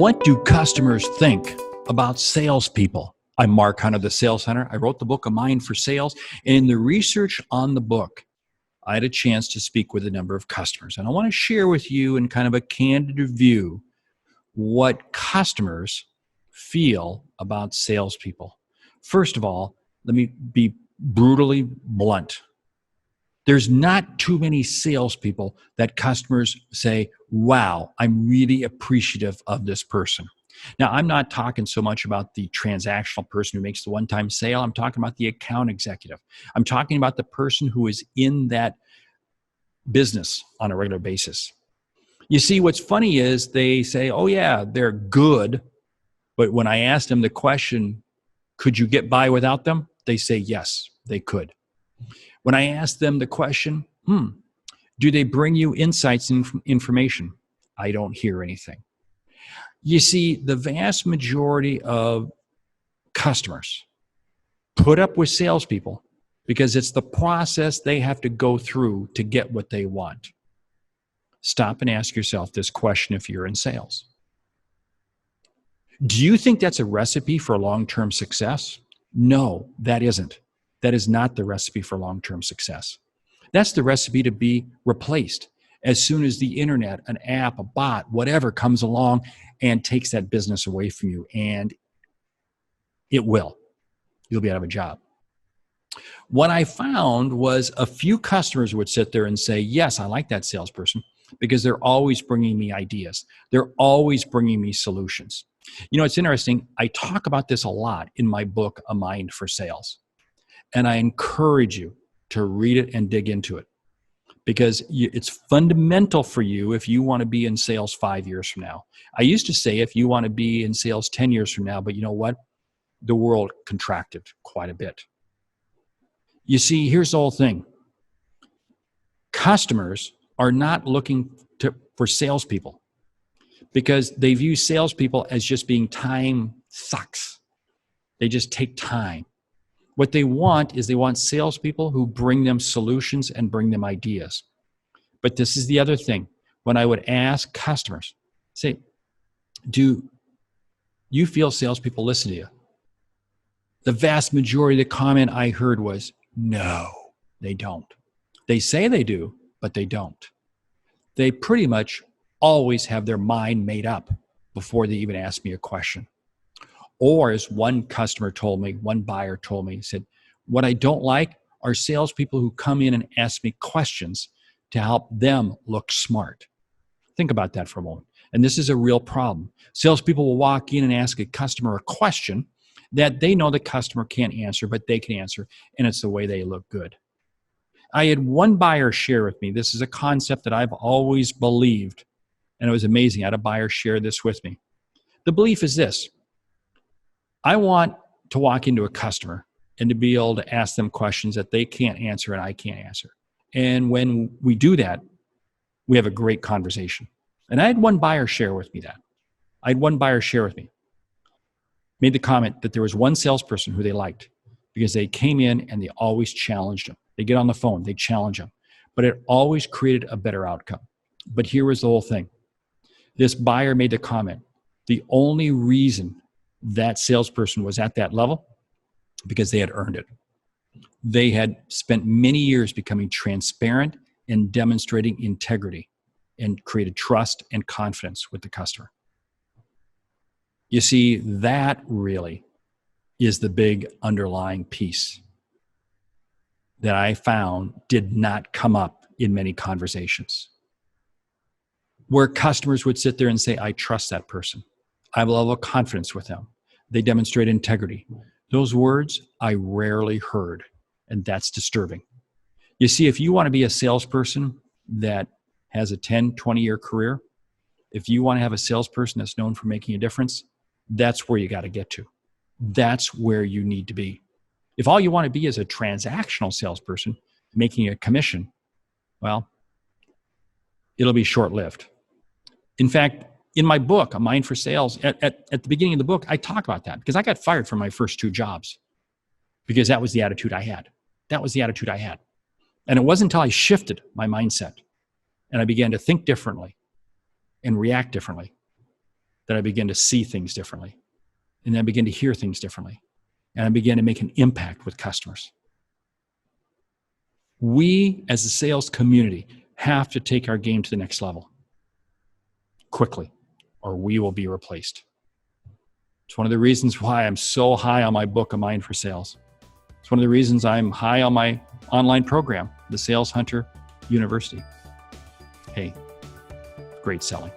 What do customers think about salespeople? I'm Mark Hunter, the Sales Hunter. I wrote the book, A Mind for Sales. And in the research on the book, I had a chance to speak with a number of customers. And I want to share with you in kind of a candid review what customers feel about salespeople. First of all, let me be brutally blunt. There's not too many salespeople that customers say, wow, I'm really appreciative of this person. Now, I'm not talking so much about the transactional person who makes the one-time sale. I'm talking about the account executive. I'm talking about the person who is in that business on a regular basis. You see, what's funny is they say, oh yeah, they're good. But when I ask them the question, could you get by without them? They say, yes, they could. When I ask them the question, do they bring you insights and information? I don't hear anything. You see, the vast majority of customers put up with salespeople because it's the process they have to go through to get what they want. Stop and ask yourself this question if you're in sales. Do you think that's a recipe for long-term success? No, that isn't. That is not the recipe for long-term success. That's the recipe to be replaced as soon as the internet, an app, a bot, whatever comes along and takes that business away from you. And it will. You'll be out of a job. What I found was a few customers would sit there and say, yes, I like that salesperson because they're always bringing me ideas. They're always bringing me solutions. You know, it's interesting. I talk about this a lot in my book, A Mind for Sales. And I encourage you to read it and dig into it because it's fundamental for you if you want to be in sales 5 years from now. I used to say if you want to be in sales 10 years from now, but you know what? The world contracted quite a bit. You see, here's the whole thing. Customers are not looking for salespeople because they view salespeople as just being time sucks. They just take time. What they want is they want salespeople who bring them solutions and bring them ideas. But this is the other thing. When I would ask customers, say, do you feel salespeople listen to you? The vast majority of the comment I heard was, no, they don't. They say they do, but they don't. They pretty much always have their mind made up before they even ask me a question. Or as one customer told me, one buyer told me, he said, what I don't like are salespeople who come in and ask me questions to help them look smart. Think about that for a moment. And this is a real problem. Salespeople will walk in and ask a customer a question that they know the customer can't answer, but they can answer, and it's the way they look good. I had one buyer share with me, this is a concept that I've always believed, and it was amazing. I had a buyer share this with me. The belief is this. I want to walk into a customer and to be able to ask them questions that they can't answer and I can't answer. And when we do that, we have a great conversation. And I had one buyer share with me that. Made the comment that there was one salesperson who they liked because they came in and they always challenged them. They get on the phone, they challenge them. But it always created a better outcome. But here was the whole thing. This buyer made the comment, the only reason that salesperson was at that level because they had earned it. They had spent many years becoming transparent and demonstrating integrity and created trust and confidence with the customer. You see, that really is the big underlying piece that I found did not come up in many conversations. Where customers would sit there and say, I trust that person. I have a level of confidence with them. They demonstrate integrity. Those words I rarely heard, and that's disturbing. You see, if you want to be a salesperson that has a 10, 20-year career, if you want to have a salesperson that's known for making a difference, that's where you got to get to. That's where you need to be. If all you want to be is a transactional salesperson making a commission, well, it'll be short-lived. In fact, in my book, A Mind for Sales, at the beginning of the book, I talk about that because I got fired from my first 2 jobs because that was the attitude I had. And it wasn't until I shifted my mindset and I began to think differently and react differently that I begin to see things differently. And I begin to hear things differently. And I begin to make an impact with customers. We, as a sales community, have to take our game to the next level quickly, or we will be replaced. It's one of the reasons why I'm so high on my book, A Mind for Sales. It's one of the reasons I'm high on my online program, the Sales Hunter University. Hey, great selling.